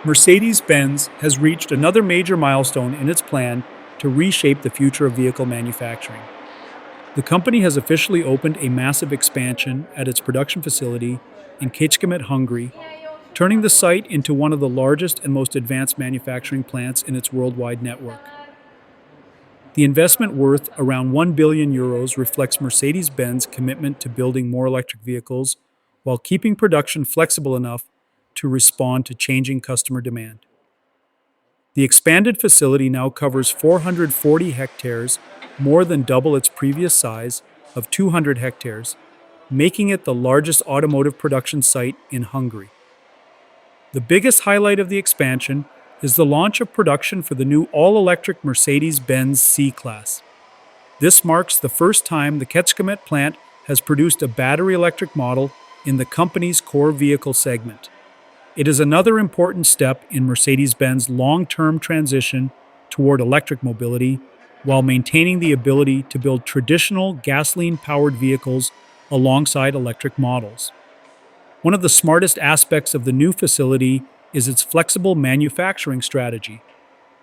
Mercedes-Benz has reached another major milestone in its plan to reshape the future of vehicle manufacturing. The company has officially opened a massive expansion at its production facility in Kecskemét, Hungary, turning the site into one of the largest and most advanced manufacturing plants in its worldwide network. The investment, worth around 1 billion euros, reflects Mercedes-Benz's commitment to building more electric vehicles while keeping production flexible enough to respond to changing customer demand. The expanded facility now covers 440 hectares, more than double its previous size of 200 hectares, making it the largest automotive production site in Hungary. The biggest highlight of the expansion is the launch of production for the new all-electric Mercedes-Benz C-Class. This marks the first time the Kecskemét plant has produced a battery electric model in the company's core vehicle segment. It is another important step in Mercedes-Benz's long-term transition toward electric mobility, while maintaining the ability to build traditional gasoline-powered vehicles alongside electric models. One of the smartest aspects of the new facility is its flexible manufacturing strategy.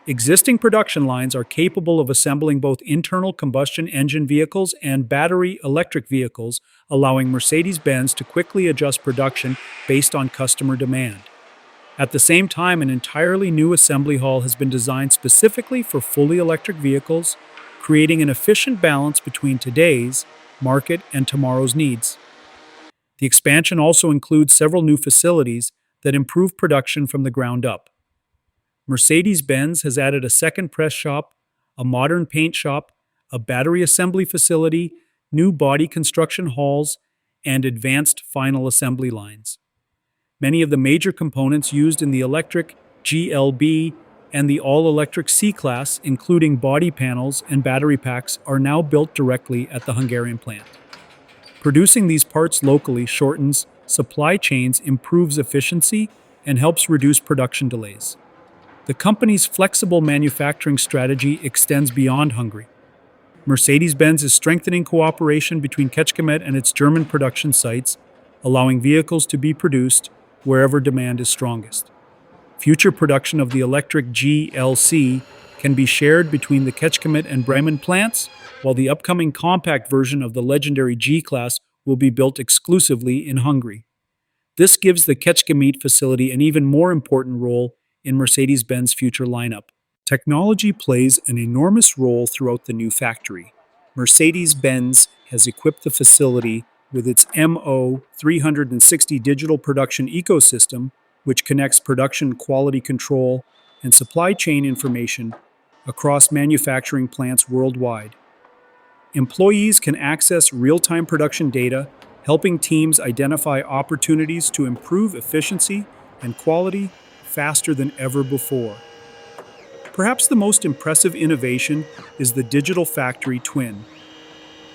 Existing production lines are capable of assembling both internal combustion engine vehicles and battery electric vehicles, allowing Mercedes-Benz to quickly adjust production based on customer demand. At the same time, an entirely new assembly hall has been designed specifically for fully electric vehicles, creating an efficient balance between today's market and tomorrow's needs. The expansion also includes several new facilities that improve production from the ground up. Mercedes-Benz has added a second press shop, a modern paint shop, a battery assembly facility, new body construction halls, and advanced final assembly lines. Many of the major components used in the electric GLB and the all-electric C-Class, including body panels and battery packs, are now built directly at the Hungarian plant. Producing these parts locally shortens supply chains, improves efficiency, and helps reduce production delays. The company's flexible manufacturing strategy extends beyond Hungary. Mercedes-Benz is strengthening cooperation between Kecskemét and its German production sites, allowing vehicles to be produced wherever demand is strongest. Future production of the electric GLC can be shared between the Kecskemét and Bremen plants, while the upcoming compact version of the legendary G-Class will be built exclusively in Hungary. This gives the Kecskemét facility an even more important role in Mercedes-Benz's future lineup. Technology plays an enormous role throughout the new factory. Mercedes-Benz has equipped the facility with its MO360 digital production ecosystem, which connects production quality control and supply chain information across manufacturing plants worldwide. Employees can access real-time production data, helping teams identify opportunities to improve efficiency and quality faster than ever before. Perhaps the most impressive innovation is the digital factory twin.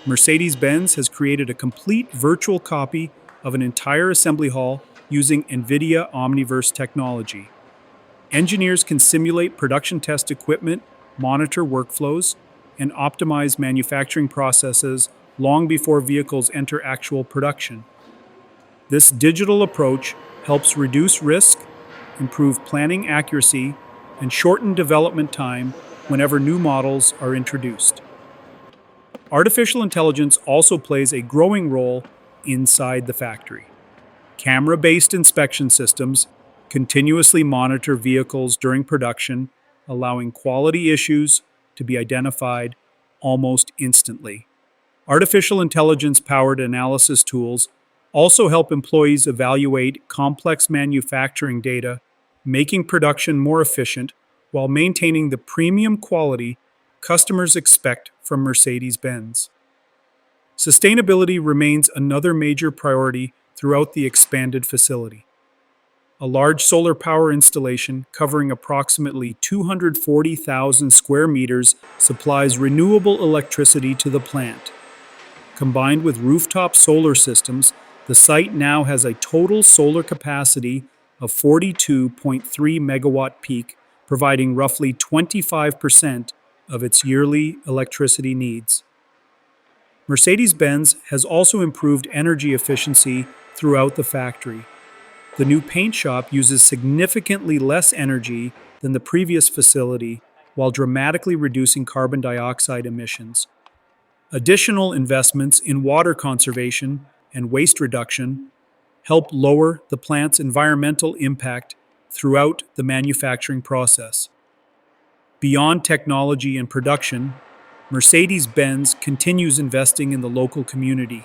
Mercedes-Benz has created a complete virtual copy of an entire assembly hall using NVIDIA Omniverse technology. Engineers can simulate production test equipment, monitor workflows, and optimize manufacturing processes long before vehicles enter actual production. This digital approach helps reduce risk, improve planning accuracy, and shorten development time whenever new models are introduced. Artificial intelligence also plays a growing role inside the factory. Camera-based inspection systems continuously monitor vehicles during production, allowing quality issues to be identified almost instantly. Artificial intelligence-powered analysis tools also help employees evaluate complex manufacturing data, making production more efficient while maintaining the premium quality customers expect from Mercedes-Benz. Sustainability remains another major priority throughout the expanded facility. A large solar power installation covering approximately 240,000 square meters supplies renewable electricity to the plant. Combined with rooftop solar systems, the site now has a total solar capacity of 42.3 megawatt peak, providing roughly 25% of its yearly electricity needs. Mercedes-Benz has also improved energy efficiency throughout the factory. The new paint shop uses significantly less energy than the previous facility while dramatically reducing carbon dioxide emissions. Additional investments in water conservation and waste reduction help lower the plant's environmental impact throughout the manufacturing process. Beyond technology and production, Mercedes-Benz continues investing in the local community.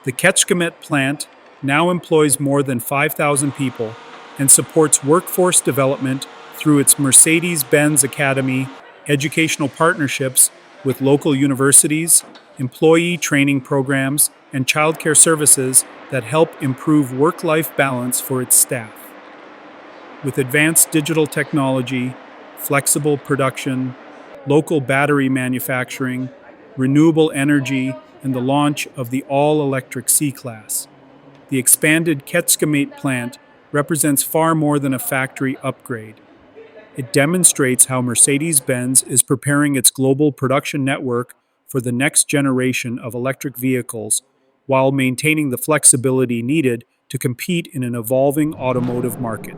The Kecskemét plant now employs more than 5,000 people and supports workforce development through its Mercedes-Benz Academy educational partnerships with local universities, employee training programs, and childcare services that help improve work-life balance for its staff. With advanced digital technology, flexible production, local battery manufacturing, renewable energy, and the launch of the all-electric C-Class, the expanded Kecskemét plant represents far more than a factory upgrade. It demonstrates how Mercedes-Benz is preparing its global production network for the next generation of electric vehicles while maintaining the flexibility needed to compete in an evolving automotive market.